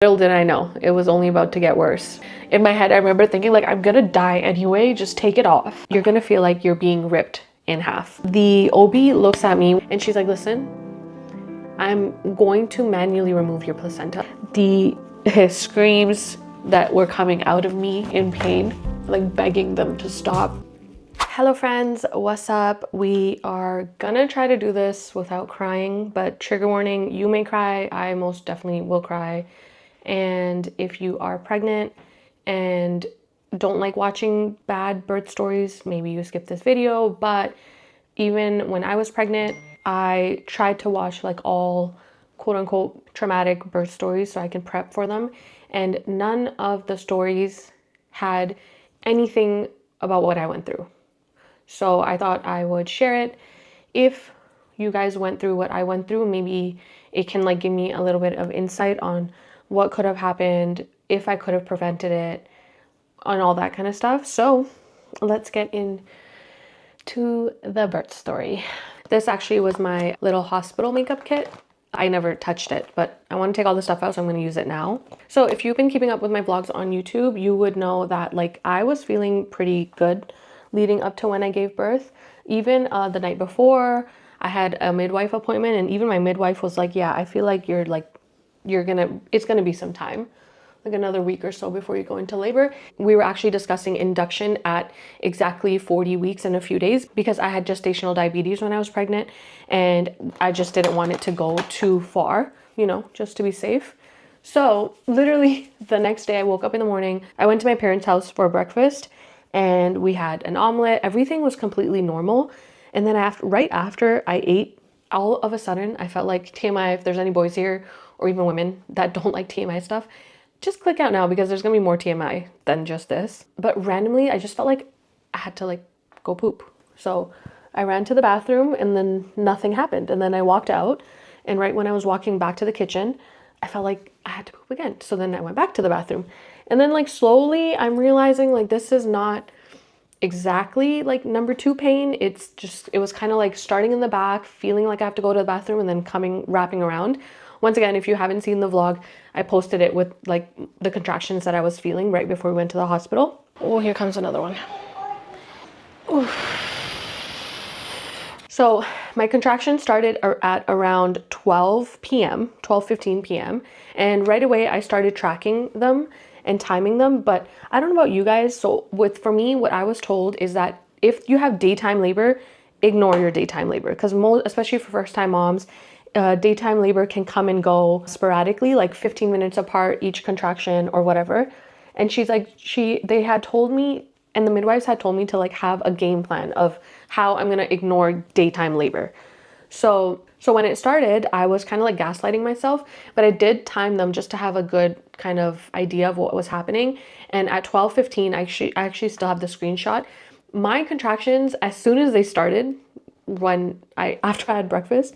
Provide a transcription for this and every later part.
Little did I know, it was only about to get worse. In my head, I remember thinking like, I'm gonna die anyway, just take it off. You're gonna feel like you're being ripped in half. The OB looks at me and she's like, listen, I'm going to manually remove your placenta. The screams that were coming out of me in pain, like begging them to stop. Hello friends, what's up? We are gonna try to do this without crying, but trigger warning, you may cry, I most definitely will cry. And if you are pregnant and don't like watching bad birth stories, maybe you skip this video. But even when I was pregnant, I tried to watch like all quote unquote traumatic birth stories so I can prep for them. And none of the stories had anything about what I went through. So I thought I would share it. If you guys went through what I went through, maybe it can like give me a little bit of insight on what could have happened, if I could have prevented it, and all that kind of stuff. So let's get into the birth story. This actually was my little hospital makeup kit. I never touched it, but I want to take all the stuff out, so I'm going to use it now. So if you've been keeping up with my vlogs on YouTube, you would know that like I was feeling pretty good leading up to when I gave birth. Even the night before, I had a midwife appointment, and even my midwife was like, yeah, I feel like it's gonna be some time, like another week or so before you go into labor. We were actually discussing induction at exactly 40 weeks and a few days because I had gestational diabetes when I was pregnant, and I just didn't want it to go too far, you know, just to be safe. So literally the next day I woke up in the morning, I went to my parents' house for breakfast, and we had an omelet. Everything was completely normal. And then right after I ate, all of a sudden I felt like, TMI, if there's any boys here or even women that don't like TMI stuff, just click out now because there's gonna be more TMI than just this. But randomly, I just felt like I had to like go poop. So I ran to the bathroom and then nothing happened. And then I walked out, and right when I was walking back to the kitchen, I felt like I had to poop again. So then I went back to the bathroom. And then like slowly I'm realizing like this is not exactly like number 2 pain. It's just, it was kind of like starting in the back, feeling like I have to go to the bathroom, and then wrapping around. Once again, if you haven't seen the vlog, I posted it with like the contractions that I was feeling right before we went to the hospital. Oh, here comes another one. Oof. So my contractions started at around 12 p.m., 12:15 p.m. And right away I started tracking them and timing them. But I don't know about you guys. So for me, what I was told is that if you have daytime labor, ignore your daytime labor, because especially for first-time moms, daytime labor can come and go sporadically, like 15 minutes apart each contraction or whatever. And she's like, they had told me, and the midwives had told me to like have a game plan of how I'm gonna ignore daytime labor. So when it started, I was kind of like gaslighting myself, but I did time them just to have a good kind of idea of what was happening. And at 12:15, I actually still have the screenshot. My contractions, as soon as they started, after I had breakfast,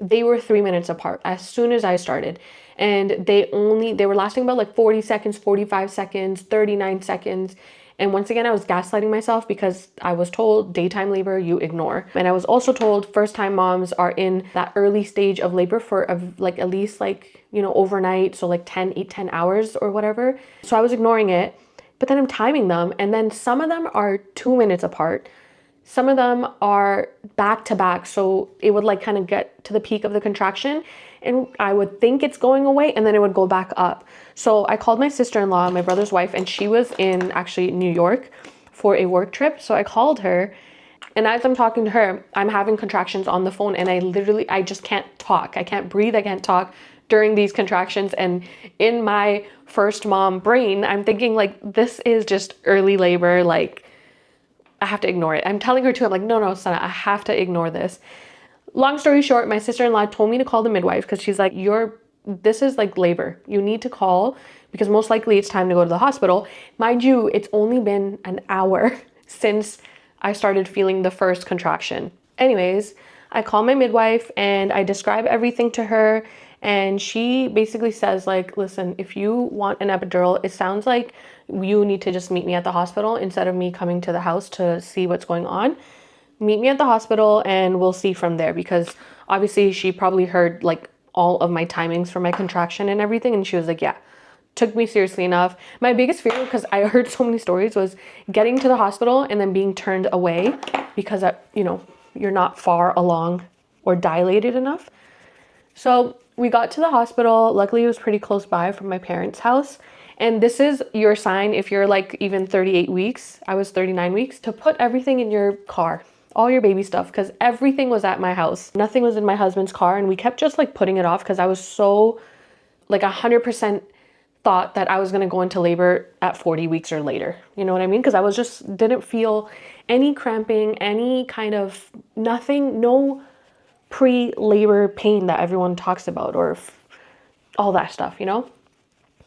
they were 3 minutes apart as soon as I started. And they were lasting about like 40 seconds, 45 seconds, 39 seconds. And once again, I was gaslighting myself because I was told daytime labor, you ignore. And I was also told first-time moms are in that early stage of labor for like at least like, you know, overnight. So like 10 hours or whatever. So I was ignoring it, but then I'm timing them. And then some of them are 2 minutes apart. Some of them are back to back. So it would like kind of get to the peak of the contraction, and I would think it's going away, and then it would go back up. So I called my sister-in-law, my brother's wife, and she was in actually New York for a work trip. So I called her, and as I'm talking to her, I'm having contractions on the phone, and I just can't talk. I can't breathe. I can't talk during these contractions. And in my first mom brain, I'm thinking like, this is just early labor. Like, I have to ignore it. I'm telling her too, I'm like, no, Sana, I have to ignore this. Long story short, my sister-in-law told me to call the midwife because she's like, this is like labor. You need to call because most likely it's time to go to the hospital. Mind you, it's only been an hour since I started feeling the first contraction. Anyways, I call my midwife and I describe everything to her. And she basically says like, listen, if you want an epidural, it sounds like you need to just meet me at the hospital instead of me coming to the house to see what's going on. Meet me at the hospital and we'll see from there, because obviously she probably heard like all of my timings for my contraction and everything. And she was like, yeah, took me seriously enough. My biggest fear, because I heard so many stories, was getting to the hospital and then being turned away because, you know, you're not far along or dilated enough. So we got to the hospital. Luckily, it was pretty close by from my parents' house. And this is your sign if you're like even 38 weeks, I was 39 weeks, to put everything in your car, all your baby stuff, because everything was at my house. Nothing was in my husband's car. And we kept just like putting it off because I was so like 100% thought that I was going to go into labor at 40 weeks or later. You know what I mean? Because I was just didn't feel any cramping, any kind of nothing, no pre-labor pain that everyone talks about or all that stuff, you know?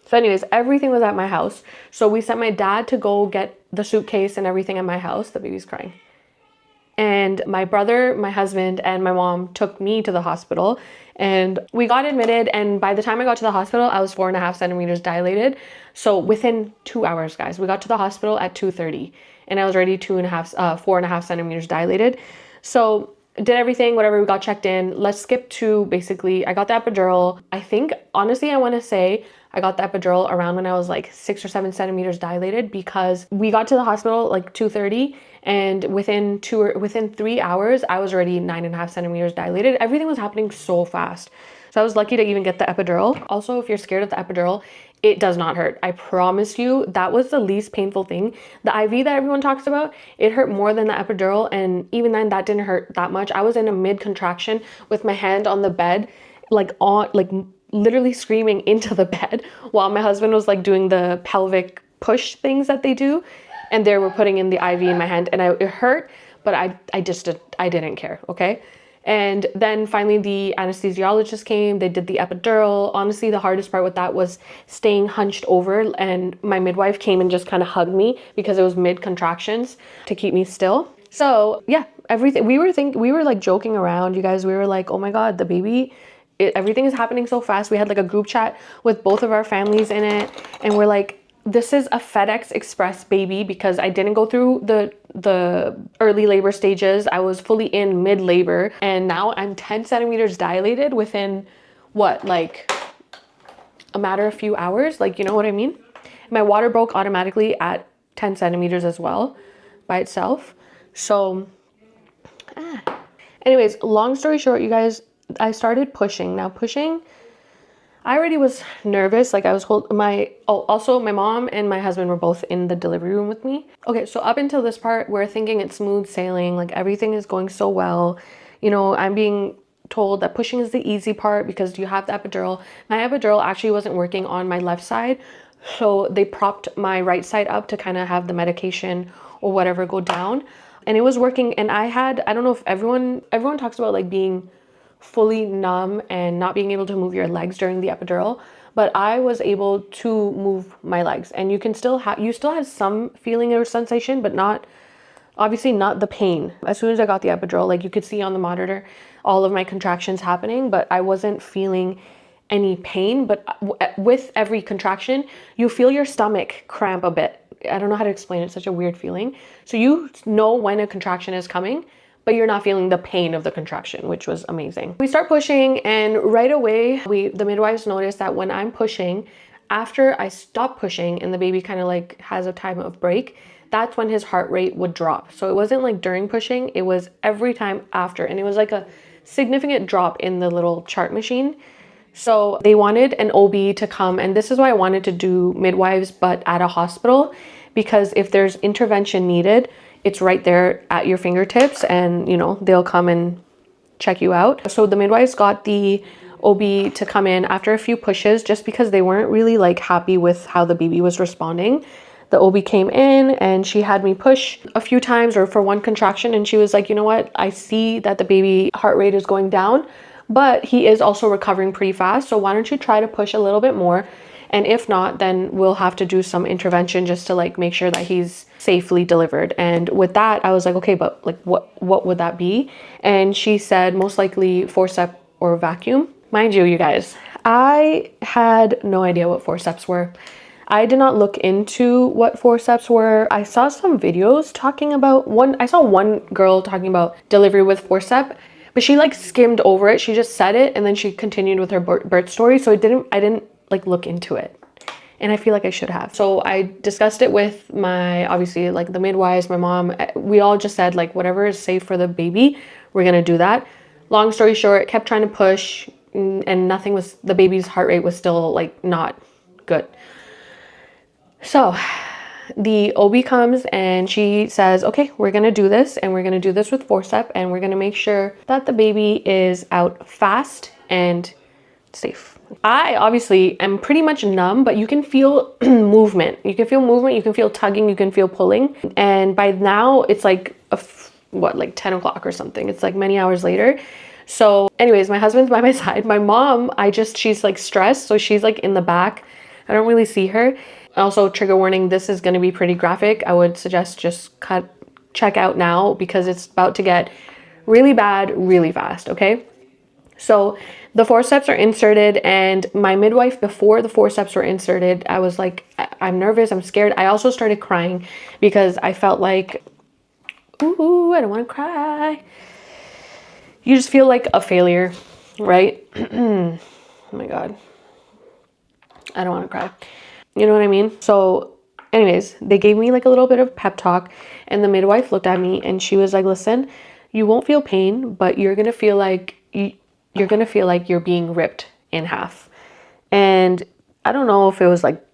So anyways, everything was at my house. So we sent my dad to go get the suitcase and everything at my house. The baby's crying. And my brother, my husband, and my mom took me to the hospital and we got admitted. And by the time I got to the hospital, I was 4.5 centimeters dilated. So within 2 hours, guys, we got to the hospital at 2:30 and I was already 4.5 centimeters dilated. So did everything, whatever, we got checked in. Let's skip to basically, I got the epidural. I think, honestly, I want to say I got the epidural around when I was like 6 or 7 centimeters dilated because we got to the hospital like 2:30 and within 3 hours, I was already 9.5 centimeters dilated. Everything was happening so fast. So I was lucky to even get the epidural. Also, if you're scared of the epidural, it does not hurt. I promise you, that was the least painful thing. The IV that everyone talks about, it hurt more than the epidural. And even then, that didn't hurt that much. I was in a mid-contraction with my hand on the bed, like literally screaming into the bed while my husband was like doing the pelvic push things that they do. And they were putting in the IV in my hand and it hurt, but I didn't care, okay? And then finally the anesthesiologist came, they did the epidural. Honestly, the hardest part with that was staying hunched over, and my midwife came and just kind of hugged me because it was mid contractions to keep me still. So yeah, everything, we were like joking around, you guys. We were like, oh my God, the baby, everything is happening so fast. We had like a group chat with both of our families in it, and we're like, this is a FedEx Express baby because I didn't go through the early labor stages. I was fully in mid-labor and now I'm 10 centimeters dilated within what, like a matter of few hours? Like, you know what I mean? My water broke automatically at 10 centimeters as well by itself. So, anyways, long story short, you guys, I started pushing. Now pushing, I already was nervous. Like I was also my mom and my husband were both in the delivery room with me. Okay, so up until this part, we're thinking it's smooth sailing. Like everything is going so well. You know, I'm being told that pushing is the easy part because you have the epidural. My epidural actually wasn't working on my left side. So they propped my right side up to kind of have the medication or whatever go down. And it was working. And I don't know if everyone talks about like being fully numb and not being able to move your legs during the epidural, but I was able to move my legs, and you still have some feeling or sensation, but obviously not the pain. As soon as I got the epidural, like you could see on the monitor all of my contractions happening, but I wasn't feeling any pain. But with every contraction, you feel your stomach cramp a bit. I don't know how to explain it. It's such a weird feeling. So you know when a contraction is coming, but you're not feeling the pain of the contraction, which was amazing. We start pushing, and right away, the midwives noticed that when I'm pushing, after I stop pushing and the baby kind of like has a time of break, that's when his heart rate would drop. So it wasn't like during pushing, it was every time after. And it was like a significant drop in the little chart machine. So they wanted an OB to come, and this is why I wanted to do midwives, but at a hospital, because if there's intervention needed, it's right there at your fingertips, and you know, they'll come and check you out. So the midwives got the OB to come in after a few pushes just because they weren't really like happy with how the baby was responding. The OB came in and she had me push a few times or for one contraction, and she was like, you know what, I see that the baby heart rate is going down, but he is also recovering pretty fast. So why don't you try to push a little bit more? And if not, then we'll have to do some intervention just to like make sure that he's safely delivered. And with that, I was like, okay, but like what would that be? And she said most likely forceps or vacuum. Mind you guys, I had no idea what forceps were. I did not look into what forceps were. I saw some videos talking about I saw one girl talking about delivery with forceps, but she like skimmed over it. She just said it and then she continued with her birth story. So I didn't like look into it. and I feel like I should have. So I discussed it with my, obviously, like the midwives, my mom. We all just said like whatever is safe for the baby, we're gonna do that. Long story short, kept trying to push, and nothing was, the baby's heart rate was still like not good. So the OB comes and she says, okay, we're gonna do this, and we're gonna do this with forceps, and we're gonna make sure that the baby is out fast and safe. I obviously am pretty much numb, but you can feel movement. You can feel movement, you can feel tugging, you can feel pulling. And by now it's like, like 10 o'clock or something. It's like many hours later. So anyways, my husband's by my side. My mom, she's like stressed. So she's like in the back. I don't really see her. Also, trigger warning, this is going to be pretty graphic. I would suggest just check out now because it's about to get really bad really fast, okay? So the forceps are inserted, and my midwife, before the forceps were inserted, I was like, I'm nervous, I'm scared. I also started crying because I felt like, ooh, I don't want to cry. You just feel like a failure, right? Oh my God. I don't want to cry. You know what I mean? So anyways, they gave me like a little bit of pep talk, and the midwife looked at me and she was like, listen, you won't feel pain, but you're going to feel like you're being ripped in half. And I don't know if it was like,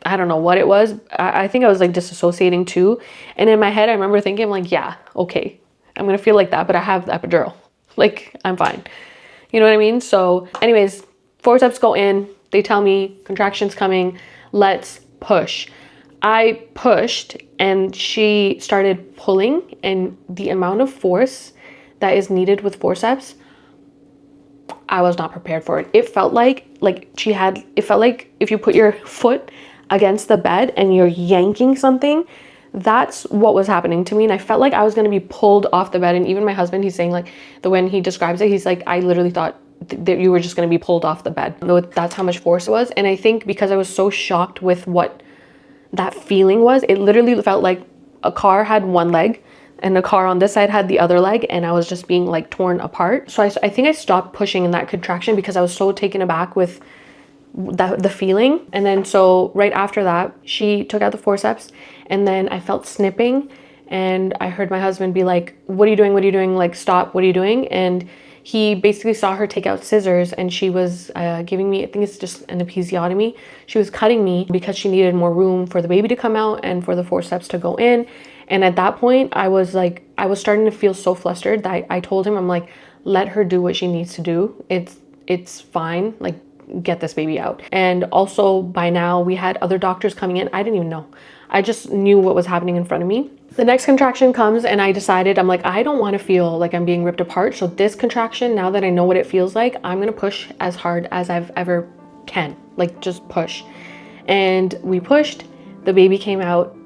I don't know what it was. I think I was like disassociating too. And in my head, I remember thinking like, yeah, okay, I'm going to feel like that, but I have the epidural. Like, I'm fine. You know what I mean? So anyways, forceps go in. They tell me contractions coming. Let's push. I pushed and she started pulling, and the amount of force that is needed with forceps, I was not prepared for it. It felt like if you put your foot against the bed and you're yanking something, that's what was happening to me. And I felt like I was going to be pulled off the bed. And even my husband, he's saying like, when he describes it, he's like, I literally thought that you were just going to be pulled off the bed. That's how much force it was. And I think because I was so shocked with what that feeling was, it literally felt like a car had one leg and the car on this side had the other leg, and I was just being like torn apart. So I think I stopped pushing in that contraction because I was so taken aback with the feeling. And then so right after that, she took out the forceps, and then I felt snipping, and I heard my husband be like, what are you doing? What are you doing? Like, stop, what are you doing? And he basically saw her take out scissors, and she was giving me, I think it's just an episiotomy. She was cutting me because she needed more room for the baby to come out and for the forceps to go in. And at that point, I was starting to feel so flustered that I told him, I'm like, let her do what she needs to do. It's fine. Like, get this baby out. And also by now we had other doctors coming in. I didn't even know. I just knew what was happening in front of me. The next contraction comes, and I decided, I'm like, I don't want to feel like I'm being ripped apart. So this contraction, now that I know what it feels like, I'm going to push as hard as I've ever can. Like, just push. And we pushed. The baby came out,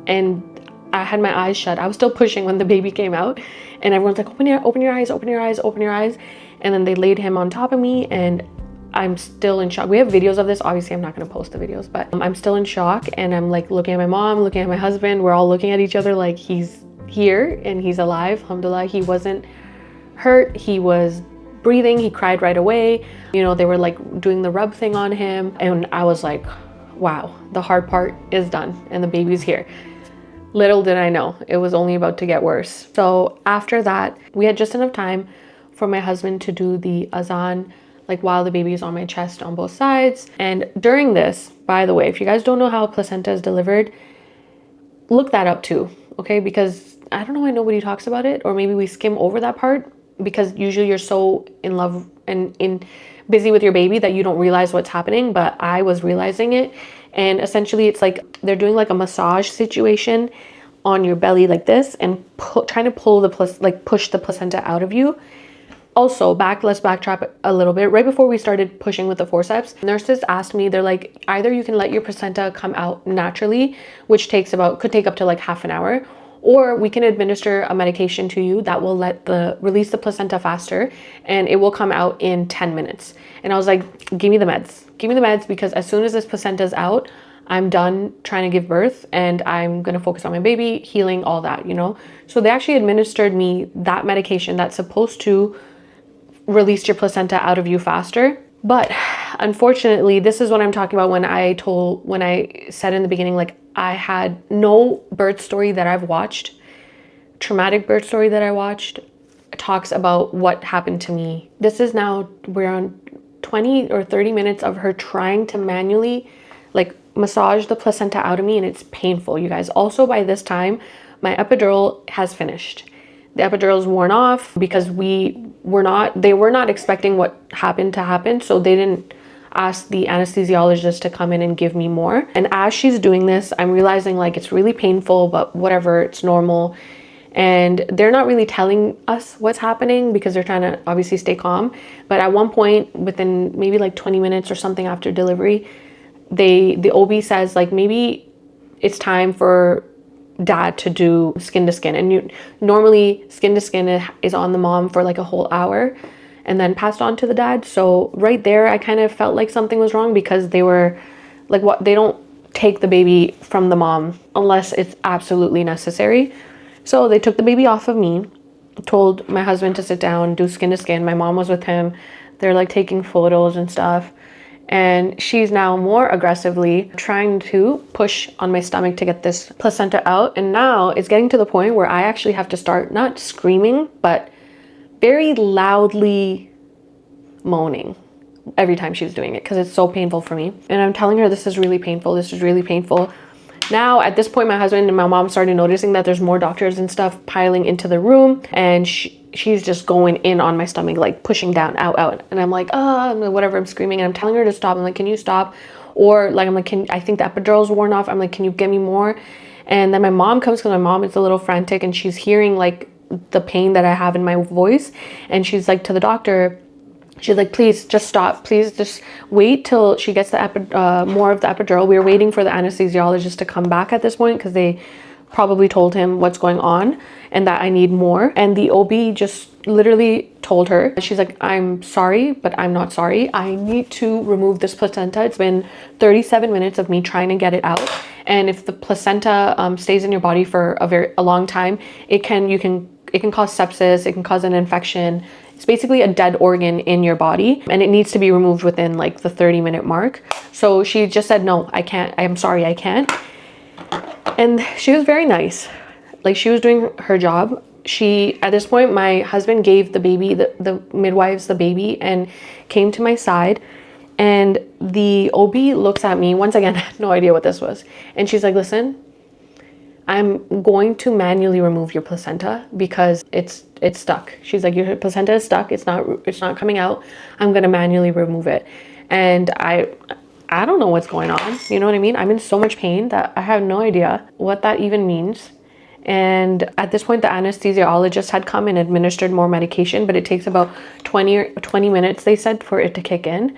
and I had my eyes shut. I was still pushing when the baby came out, and everyone's like, open your eyes, open your eyes, open your eyes. And then they laid him on top of me, and I'm still in shock. We have videos of this. Obviously, I'm not going to post the videos, but I'm still in shock. And I'm like looking at my mom, looking at my husband. We're all looking at each other like he's here and he's alive. Alhamdulillah, he wasn't hurt. He was breathing. He cried right away. You know, they were like doing the rub thing on him. And I was like, wow, the hard part is done and the baby's here. Little did I know, it was only about to get worse. So after that, we had just enough time for my husband to do the azan, like while the baby is on my chest on both sides. And during this, by the way, if you guys don't know how a placenta is delivered, look that up too, okay? Because I don't know why nobody talks about it, or maybe we skim over that part because usually you're so in love and busy with your baby that you don't realize what's happening, but I was realizing it. And essentially it's like they're doing like a massage situation on your belly like this, and trying to pull push the placenta out of you. Also, let's backtrack a little bit. Right before we started pushing with the forceps, nurses asked me, they're like, either you can let your placenta come out naturally, which could take up to like half an hour, or we can administer a medication to you that will release the placenta faster, and it will come out in 10 minutes. And I was like, give me the meds, because as soon as this placenta is out, I'm done trying to give birth and I'm going to focus on my baby, healing, all that, you know? So they actually administered me that medication that's supposed to release your placenta out of you faster. But unfortunately, this is what I'm talking about when I said in the beginning, like, I had no birth story that I've watched, traumatic birth story that I watched, talks about what happened to me. This is now, we're on 20 or 30 minutes of her trying to manually like massage the placenta out of me, and it's painful, you guys. Also, by this time, my epidural has finished. The epidural is worn off because they were not expecting what happened to happen, so they didn't ask the anesthesiologist to come in and give me more. And as she's doing this, I'm realizing like it's really painful, but whatever, it's normal. And they're not really telling us what's happening because they're trying to obviously stay calm. But at one point, within maybe like 20 minutes or something after delivery, the OB says like, maybe it's time for dad to do skin to skin. And normally skin to skin is on the mom for like a whole hour and then passed on to the dad. So right there, I kind of felt like something was wrong because they were like, they don't take the baby from the mom unless it's absolutely necessary. So they took the baby off of me, told my husband to sit down, do skin to skin. My mom was with him. They're like taking photos and stuff. And she's now more aggressively trying to push on my stomach to get this placenta out. And now it's getting to the point where I actually have to start not screaming, but very loudly moaning every time she's doing it because it's so painful for me. And I'm telling her, this is really painful. This is really painful. Now, at this point, my husband and my mom started noticing that there's more doctors and stuff piling into the room, and she's just going in on my stomach, like pushing down, out. And I'm like, whatever, I'm screaming, and I'm telling her to stop. I'm like, can you stop? Or like, I'm like, I think the epidural's worn off. I'm like, can you give me more? And then my mom comes because my mom is a little frantic and she's hearing like the pain that I have in my voice. And she's like to the doctor, she's like, please just stop. Please just wait till she gets the more of the epidural. We were waiting for the anesthesiologist to come back at this point because they probably told him what's going on and that I need more. And the OB just literally told her, she's like, I'm sorry, but I'm not sorry. I need to remove this placenta. It's been 37 minutes of me trying to get it out. And if the placenta stays in your body for a long time, it can cause sepsis. It can cause an infection. It's basically a dead organ in your body and it needs to be removed within like the 30-minute mark. So she just said, no, I can't. I'm sorry, I can't. And she was very nice. Like, she was doing her job. At this point, my husband gave the baby, the midwives the baby, and came to my side. And the OB looks at me. Once again, I had no idea what this was. And she's like, listen, I'm going to manually remove your placenta because it's stuck. She's like, your placenta is stuck. It's not coming out. I'm going to manually remove it. And I don't know what's going on. You know what I mean? I'm in so much pain that I have no idea what that even means. And at this point, the anesthesiologist had come and administered more medication, but it takes about 20 minutes, they said, for it to kick in.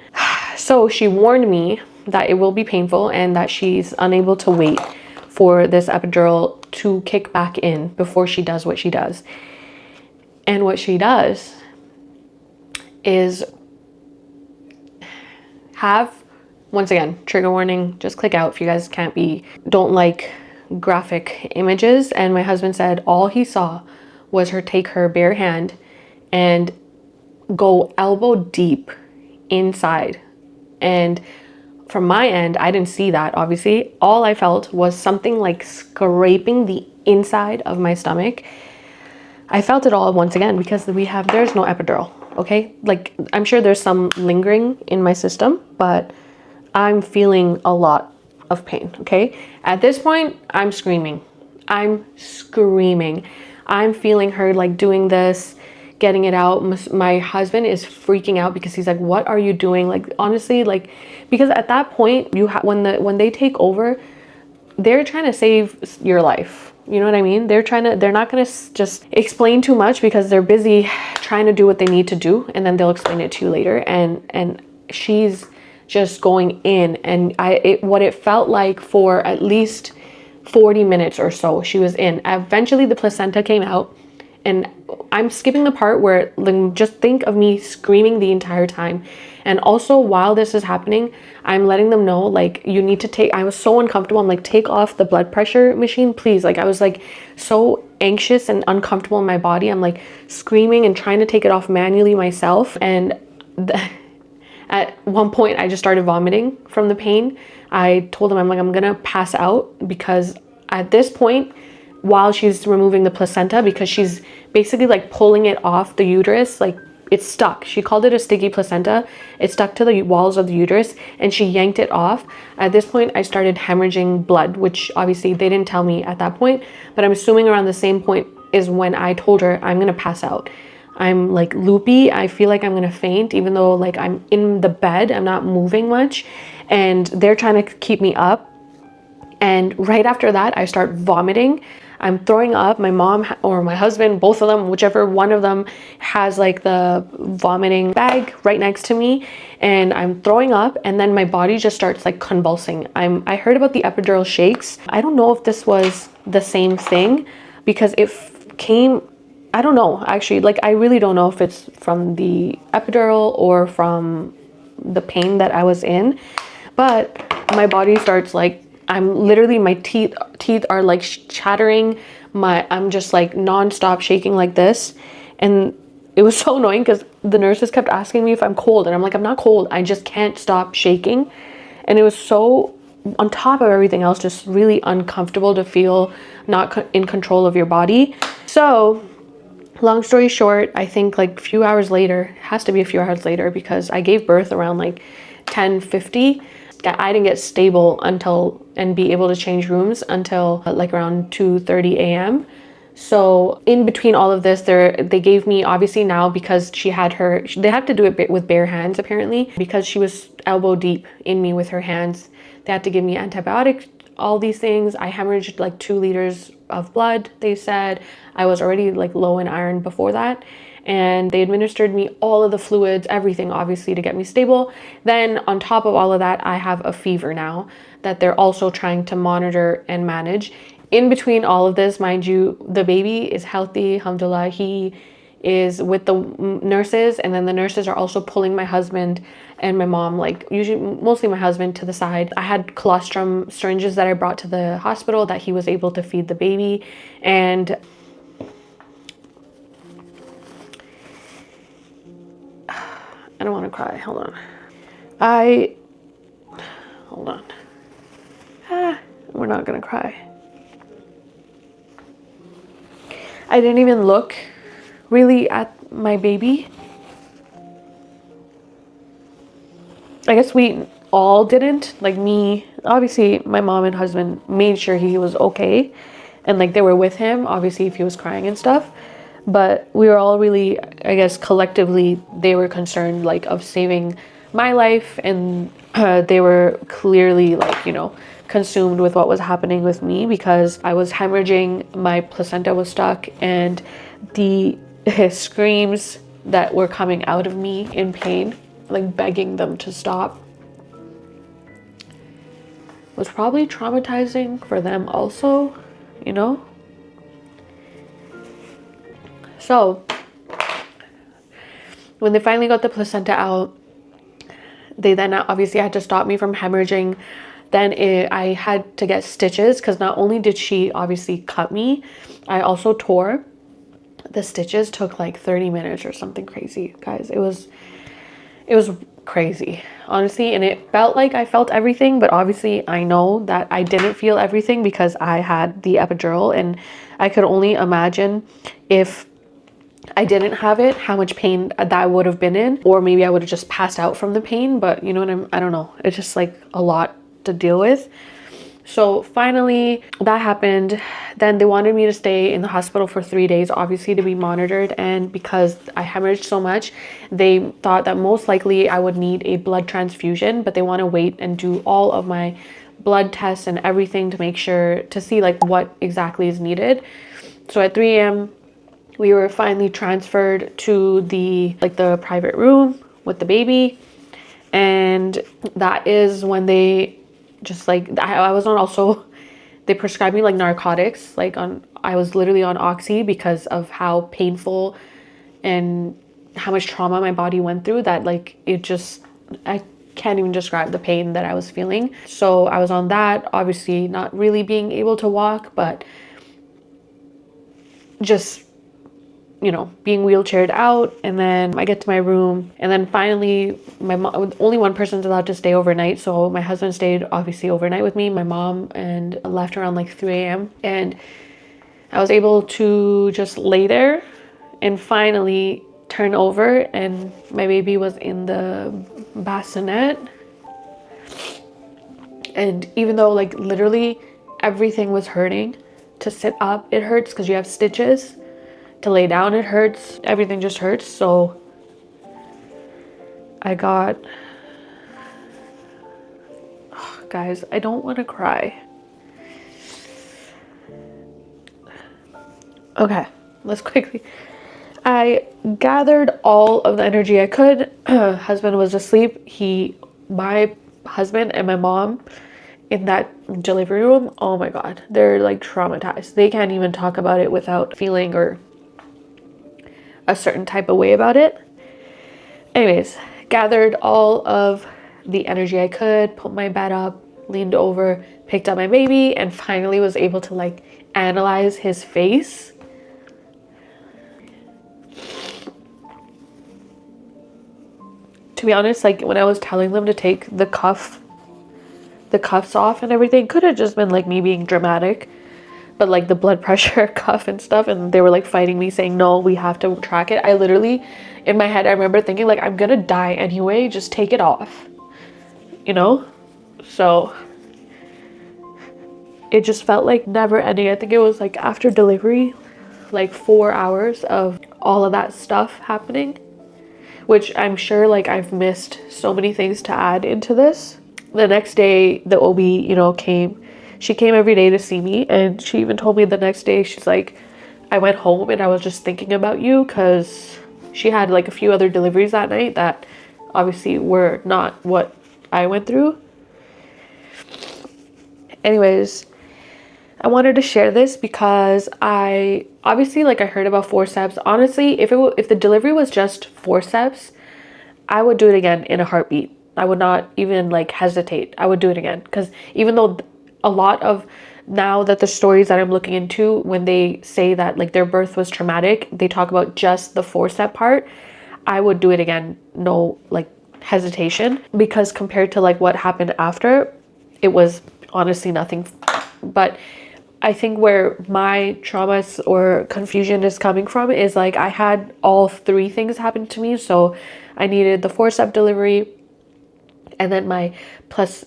So she warned me that it will be painful and that she's unable to wait for this epidural to kick back in before she does what she does. And what she does is once again, trigger warning, just click out if you guys don't like graphic images. And my husband said all he saw was her take her bare hand and go elbow deep inside. And from my end, I didn't see that, obviously. All I felt was something like scraping the inside of my stomach. I felt it all once again because there's no epidural, okay? Like, I'm sure there's some lingering in my system, but I'm feeling a lot of pain, okay? At this point, I'm screaming. I'm feeling her like doing this, getting it out. My husband is freaking out because he's like, what are you doing? Like, honestly, like, because at that point, when they take over, they're trying to save your life. You know what I mean? They're not going to just explain too much because they're busy trying to do what they need to do. And then they'll explain it to you later. And she's just going in, and what it felt like for at least 40 minutes or so, she was in. Eventually the placenta came out, and I'm skipping the part where, just think of me screaming the entire time. And also, while this is happening, I'm letting them know, like, you need to I was so uncomfortable. I'm like, take off the blood pressure machine, please. Like, I was like so anxious and uncomfortable in my At one point, I just started vomiting from the pain. I told him, I'm like, I'm gonna pass out, because at this point, while she's removing the placenta, because she's basically like pulling it off the uterus, like it's stuck. She called it a sticky placenta. It stuck to the walls of the uterus and she yanked it off. At this point, I started hemorrhaging blood, which obviously they didn't tell me at that point, but I'm assuming around the same point is when I told her I'm gonna pass out. I'm like loopy. I feel like I'm gonna faint, even though like I'm in the bed, I'm not moving much, and they're trying to keep me up. And right after that, I start vomiting. I'm throwing up. My mom or my husband, both of them, whichever one of them, has like the vomiting bag right next to me, and I'm throwing up, and then my body just starts like convulsing. I heard about the epidural shakes. I don't know if this was the same thing, because it came, I don't know, actually, like I really don't know if it's from the epidural or from the pain that I was in, but my body starts like, I'm literally, my teeth are like chattering. I'm just like nonstop shaking like this. And it was so annoying because the nurses kept asking me if I'm cold. And I'm like, I'm not cold. I just can't stop shaking. And it was so, on top of everything else, just really uncomfortable to feel not in control of your body. So long story short, I think like a few hours later, it has to be a few hours later, because I gave birth around like 10:50. I didn't get stable until, and be able to change rooms until like around 2:30 a.m. So in between all of this, they gave me, obviously now, because she had her, they have to do it with bare hands apparently, because she was elbow deep in me with her hands. They had to give me antibiotics, all these things. I hemorrhaged like 2 liters of blood, they said. I was already like low in iron before that. And they administered me all of the fluids, everything, obviously, to get me stable. Then on top of all of that, I have a fever now that they're also trying to monitor and manage. In between all of this, mind you, the baby is healthy, alhamdulillah. He is with the nurses, and then the nurses are also pulling my husband and my mom, like usually mostly my husband, to the side. I had colostrum syringes that I brought to the hospital that he was able to feed the baby. And I don't want to cry. Hold on. Hold on. We're not gonna cry. I didn't even look really at my baby. I guess we all didn't. Like me, obviously my mom and husband made sure he was okay. And like they were with him, obviously, if he was crying and stuff. But we were all really, I guess collectively, they were concerned like of saving my life, and they were clearly like, you know, consumed with what was happening with me, because I was hemorrhaging, my placenta was stuck, and the screams that were coming out of me in pain, like begging them to stop, was probably traumatizing for them also, you know? So when they finally got the placenta out, they then obviously had to stop me from hemorrhaging. Then I had to get stitches, because not only did she obviously cut me, I also tore. The stitches took like 30 minutes or something crazy, guys. It was crazy, honestly. And it felt like I felt everything, but obviously I know that I didn't feel everything because I had the epidural, and I could only imagine if I didn't have it, how much pain that I would have been in, or maybe I would have just passed out from the pain. But you know what I don't know. It's just like a lot to deal with. So finally that happened. Then they wanted me to stay in the hospital for 3 days, obviously, to be monitored. And because I hemorrhaged so much, they thought that most likely I would need a blood transfusion, but they want to wait and do all of my blood tests and everything to make sure, to see like what exactly is needed. So at 3 a.m. we were finally transferred to the private room with the baby. And that is when they just like, I was on also, they prescribed me like narcotics, like I was literally on oxy because of how painful and how much trauma my body went through, that like it just, I can't even describe the pain that I was feeling. So I was on that, obviously not really being able to walk, but just you know, being wheelchaired out, and then I get to my room, and then finally my mom, only one person's allowed to stay overnight, so my husband stayed obviously overnight with me, my mom, and left around like 3 a.m. and I was able to just lay there and finally turn over, and my baby was in the bassinet. And even though like literally everything was hurting, to sit up it hurts because you have stitches, to lay down it hurts, everything just hurts. So I got, oh, guys, I don't want to cry. Okay, let's quickly. I gathered all of the energy I could. Husband was asleep. My husband and my mom in that delivery room, oh my God, they're like traumatized. They can't even talk about it without feeling or a certain type of way about it. Anyways, gathered all of the energy I could, put my bed up, leaned over, picked up my baby, and finally was able to like analyze his face. To be honest, like when I was telling them to take the cuffs off and everything, could have just been like me being dramatic, but like the blood pressure cuff and stuff, and they were like fighting me saying no, we have to track it. I literally, in my head, I remember thinking like, I'm gonna die anyway, just take it off, you know? So it just felt like never ending. I think it was like after delivery, like 4 hours of all of that stuff happening, which I'm sure like I've missed so many things to add into this. The next day, the OB, you know, came. She came every day to see me, and she even told me the next day, she's like, I went home and I was just thinking about you, because she had like a few other deliveries that night that obviously were not what I went through. Anyways, I wanted to share this because I obviously, like, I heard about forceps. Honestly, if the delivery was just forceps, I would do it again in a heartbeat. I would not even like hesitate. I would do it again, because even though a lot of now that the stories that I'm looking into, when they say that like their birth was traumatic, they talk about just the forceps part, I would do it again, no like hesitation, because compared to like what happened after, it was honestly nothing. But I think where my traumas or confusion is coming from is like I had all three things happen to me. So I needed the forceps delivery, and then I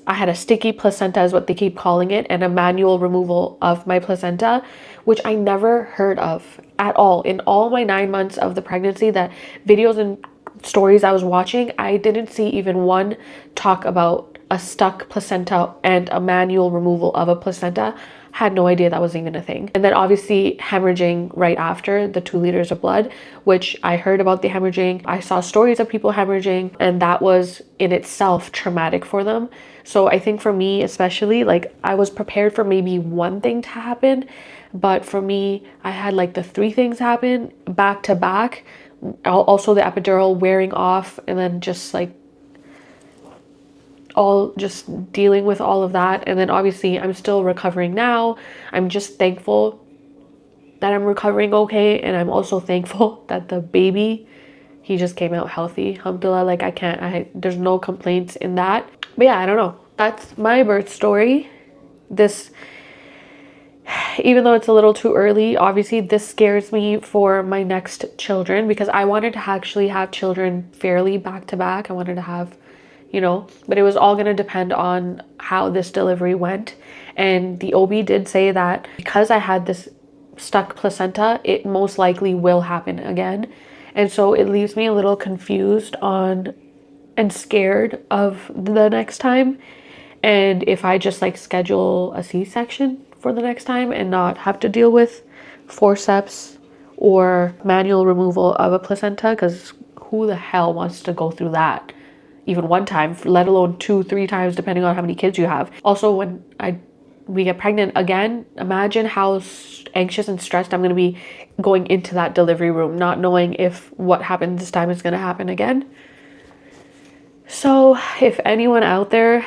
had a sticky placenta is what they keep calling it, and a manual removal of my placenta, which I never heard of at all. In all my 9 months of the pregnancy, that videos and stories I was watching, I didn't see even one talk about a stuck placenta and a manual removal of a placenta. Had no idea that was even a thing. And then obviously hemorrhaging right after, the 2 liters of blood, which I heard about the hemorrhaging. I saw stories of people hemorrhaging, and that was in itself traumatic for them. So I think for me especially, like I was prepared for maybe one thing to happen, but for me, I had like the 3 things happen back to back. Also the epidural wearing off, and then just like all just dealing with all of that. And then obviously I'm still recovering now. I'm just thankful that I'm recovering okay, and I'm also thankful that the baby, he just came out healthy, alhamdulillah. Like there's no complaints in that. But yeah, I don't know, that's my birth story. This, even though it's a little too early, obviously this scares me for my next children, because I wanted to actually have children fairly back to back. I wanted to have, you know, but it was all going to depend on how this delivery went. And the OB did say that because I had this stuck placenta, it most likely will happen again. And so it leaves me a little confused on and scared of the next time. And if I just like schedule a C-section for the next time and not have to deal with forceps or manual removal of a placenta, because who the hell wants to go through that even one time, let alone 2-3 times, depending on how many kids you have. Also, when we get pregnant again, imagine how anxious and stressed I'm going to be going into that delivery room, not knowing if what happened this time is going to happen again. So if anyone out there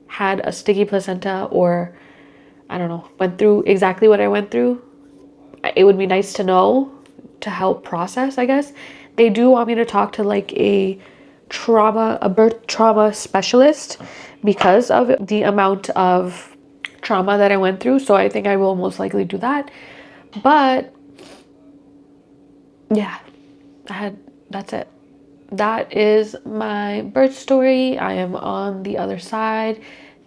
had a sticky placenta, or I don't know, went through exactly what I went through, it would be nice to know, to help process, I guess. They do want me to talk to like a birth trauma specialist because of the amount of trauma that I went through. So I think I will most likely do that. But yeah, that's it. That is my birth story. I am on the other side,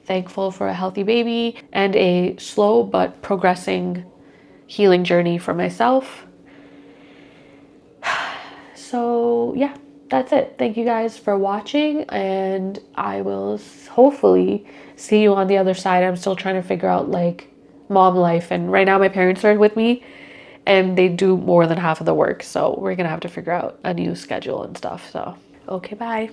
thankful for a healthy baby and a slow but progressing healing journey for myself. So yeah, that's it. Thank you guys for watching, and I will hopefully see you on the other side. I'm still trying to figure out like mom life, and right now my parents are with me and they do more than half of the work, so we're gonna have to figure out a new schedule and stuff. So okay, bye.